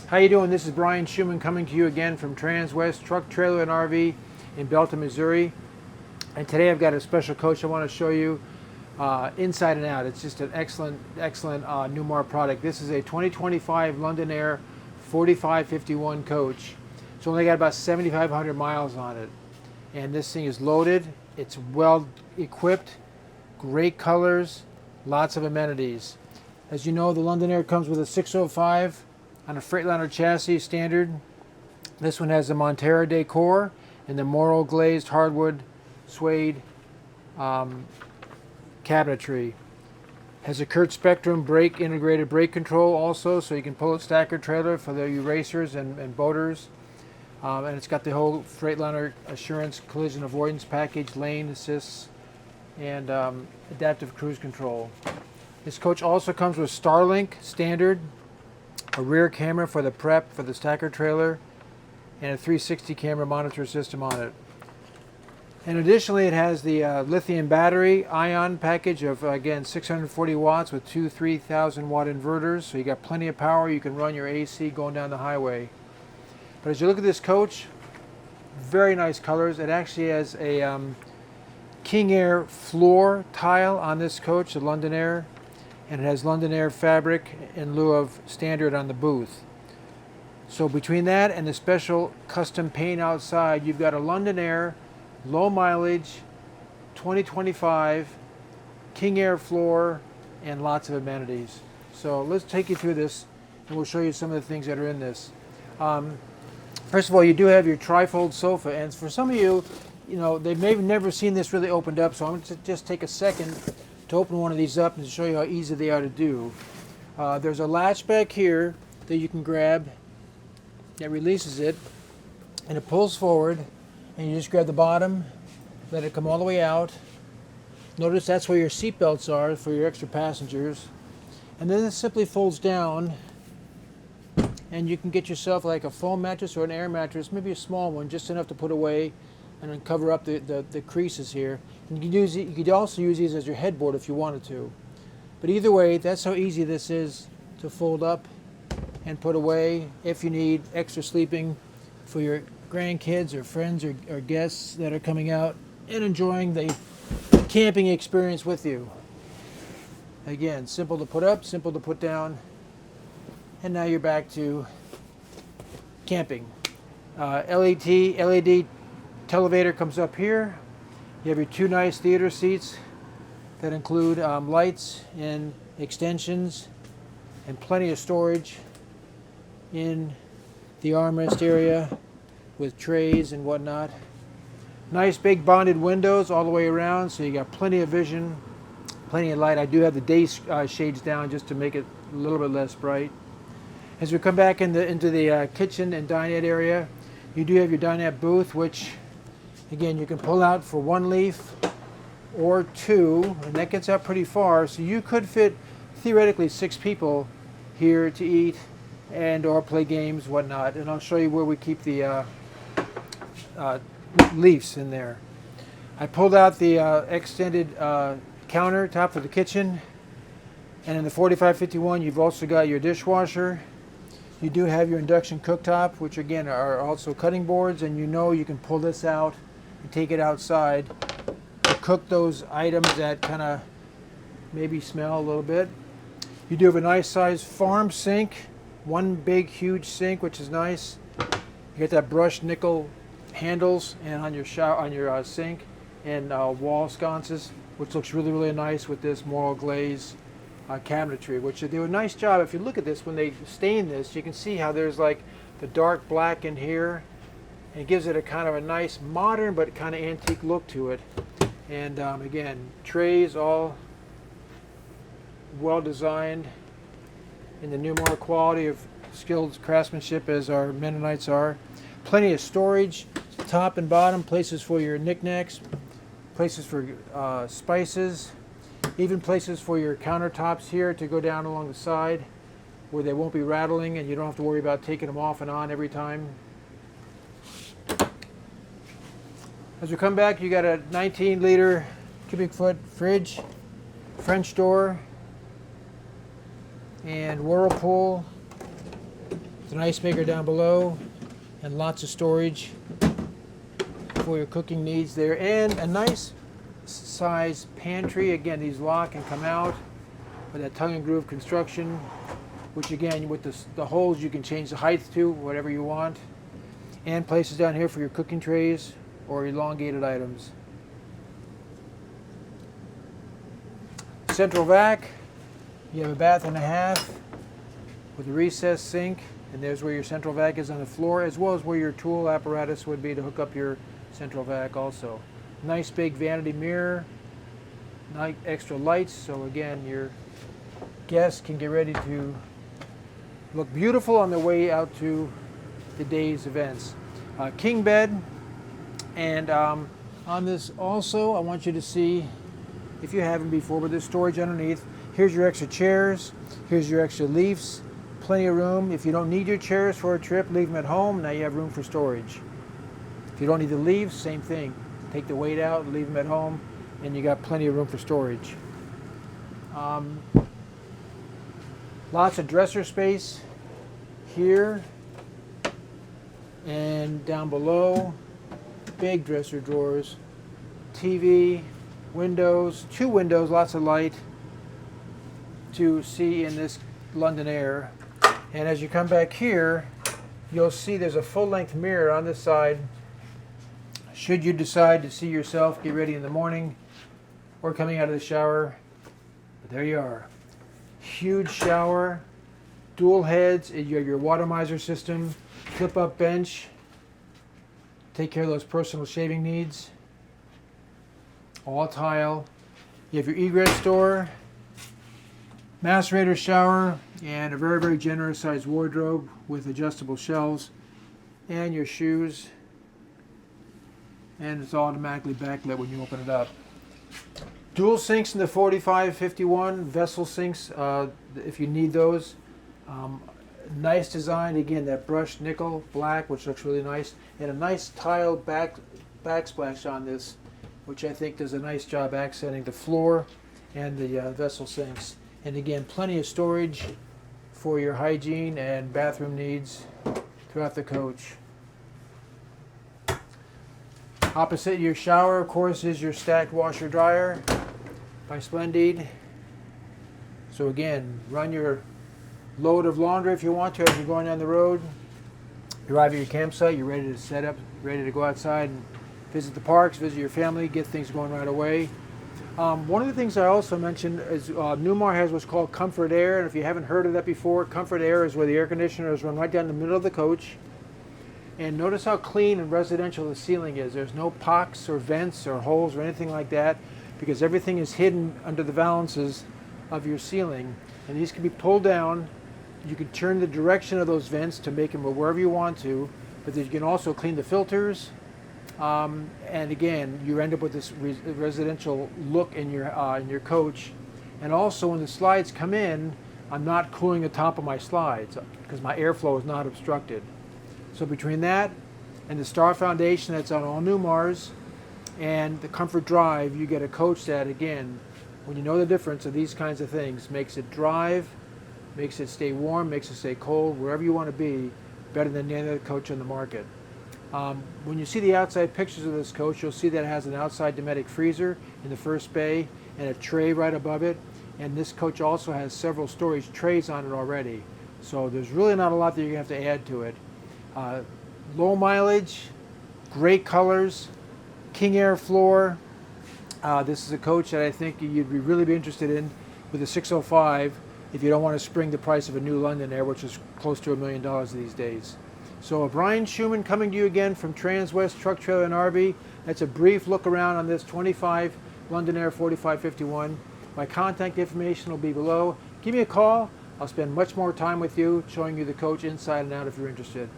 How you doing? This is Brian Schumann coming to you again from Transwest Truck, Trailer, and RV in Belton, Missouri. And today I've got a special coach I want to show you inside and out. It's just an excellent Newmar product. This is a 2025 London Aire 4551 coach. It's only got about 7,500 miles on it. And this thing is loaded. It's well equipped, great colors, lots of amenities. As you know, the London Aire comes with a 605 on a Freightliner chassis standard. This one has the Montera decor and the Morrow glazed hardwood suede cabinetry. Has a Kurt Spectrum brake integrated brake control also, so you can pull a stacker trailer for the racers and boaters. And it's got the whole Freightliner assurance collision avoidance package, lane assists, and adaptive cruise control. This coach also comes with Starlink standard, a rear camera for the prep for the stacker trailer, and a 360 camera monitor system on it. And additionally, it has the lithium battery ion package of, again, 640 watts with two 3,000 watt inverters. So you got plenty of power. You can run your AC going down the highway. But as you look at this coach, very nice colors. It actually has a King Air floor tile on this coach, the London Aire. And it has London Aire fabric in lieu of standard on the booth. So between that and the special custom paint outside, you've got a London Aire low mileage 2025 King Air floor and lots of amenities. So let's take you through this and we'll show you some of the things that are in this. First of all, you do have your trifold sofa, and for some of you, they may have never seen this really opened up, so I'm going to just take a second to open one of these up and to show you how easy they are to do. There's a latch back here that you can grab that releases it, and it pulls forward, and you just grab the bottom, let it come all the way out. Notice that's where your seat belts are for your extra passengers. And then it simply folds down, and you can get yourself like a foam mattress or an air mattress, maybe a small one, just enough to put away and then cover up the creases here. And you could also use these as your headboard if you wanted to. But either way, that's how easy this is to fold up and put away if you need extra sleeping for your grandkids or friends or guests that are coming out and enjoying the camping experience with you. Again, simple to put up, simple to put down, and now you're back to camping. LED televator comes up here. You have your two nice theater seats that include lights and extensions and plenty of storage in the armrest area with trays and whatnot. Nice big bonded windows all the way around, so you got plenty of vision, plenty of light. I do have the day shades down just to make it a little bit less bright. As we come back into the kitchen and dinette area, you do have your dinette booth, which again you can pull out for one leaf or two, and that gets out pretty far, so you could fit theoretically 6 people here to eat and or play games, whatnot. And I'll show you where we keep the leaves in there. I pulled out the extended countertop for the kitchen, and in the 4551 you've also got your dishwasher. You do have your induction cooktop, which again are also cutting boards, and you can pull this out and take it outside to cook those items that kind of maybe smell a little bit. You do have a nice sized farm sink, one big huge sink, which is nice. You get that brushed nickel handles and on your sink, and wall sconces, which looks really, really nice with this Morrow glaze cabinetry, which they do a nice job. If you look at this, when they stain this, you can see how there's like the dark black in here, and it gives it a kind of a nice modern but kind of antique look to it. And again, trays all well designed in the Newmar quality of skilled craftsmanship as our Mennonites are. Plenty of storage, top and bottom, places for your knickknacks, places for spices, even places for your countertops here to go down along the side where they won't be rattling and you don't have to worry about taking them off and on every time. As we come back, you got a 19-liter cubic foot fridge, French door, and Whirlpool. It's an ice maker down below, and lots of storage for your cooking needs there, and a nice size pantry. Again, these lock and come out with that tongue and groove construction, which again, with the holes, you can change the height to whatever you want, and places down here for your cooking trays or elongated items. Central vac. You have a bath and a half with a recessed sink, and there's where your central vac is on the floor, as well as where your tool apparatus would be to hook up your central vac also. Nice big vanity mirror, nice extra lights, so again, your guests can get ready to look beautiful on their way out to the day's events. King bed, and on this also, I want you to see, if you haven't before, but there's storage underneath. Here's your extra chairs, here's your extra leaves, plenty of room. If you don't need your chairs for a trip, leave them at home. Now you have room for storage. If you don't need the leaves, same thing. Take the weight out, leave them at home, and you got plenty of room for storage. Lots of dresser space here and down below. Big dresser drawers, TV, windows, 2 windows, lots of light to see in this London Aire. And as you come back here, you'll see there's a full-length mirror on this side. Should you decide to see yourself get ready in the morning or coming out of the shower, but there you are. Huge shower, dual heads, you have your water miser system, flip-up bench, take care of those personal shaving needs, all tile. You have your egress door, macerator shower, and a very, very generous sized wardrobe with adjustable shelves, and your shoes, and it's automatically backlit when you open it up. Dual sinks in the 4551, vessel sinks if you need those. Nice design, again, that brushed nickel black, which looks really nice, and a nice tile backsplash on this, which I think does a nice job accenting the floor and the vessel sinks. And again, plenty of storage for your hygiene and bathroom needs throughout the coach. Opposite your shower, of course, is your stacked washer dryer by Splendid. So again, run your load of laundry if you want to as you're going down the road. You arrive at your campsite, you're ready to set up, ready to go outside and visit the parks, visit your family, get things going right away. One of the things I also mentioned is Newmar has what's called Comfort Aire, and if you haven't heard of that before, Comfort Aire is where the air conditioners run right down the middle of the coach. And notice how clean and residential the ceiling is. There's no pocks or vents or holes or anything like that, because everything is hidden under the valances of your ceiling. And these can be pulled down. You can turn the direction of those vents to make them wherever you want to, but you can also clean the filters. And again, you end up with this residential look in your coach. And also when the slides come in, I'm not cooling the top of my slides because my airflow is not obstructed. So between that and the Star Foundation that's on all Newmars and the Comfort Drive, you get a coach that, again, when you know the difference of these kinds of things, makes it drive, makes it stay warm, makes it stay cold, wherever you want to be, better than any other coach on the market. When you see the outside pictures of this coach, you'll see that it has an outside Dometic freezer in the first bay and a tray right above it. And this coach also has several storage trays on it already. So there's really not a lot that you're going to have to add to it. Low mileage, great colors, King Air floor. This is a coach that I think you'd really be interested in with a 605 if you don't want to spring the price of a new London Aire, which is close to $1 million these days. So Brian Schumann coming to you again from Transwest Truck, Trailer, and RV. That's a brief look around on this 25 London Aire 4551. My contact information will be below. Give me a call. I'll spend much more time with you showing you the coach inside and out if you're interested.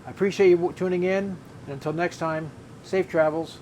I appreciate you tuning in, and until next time, safe travels.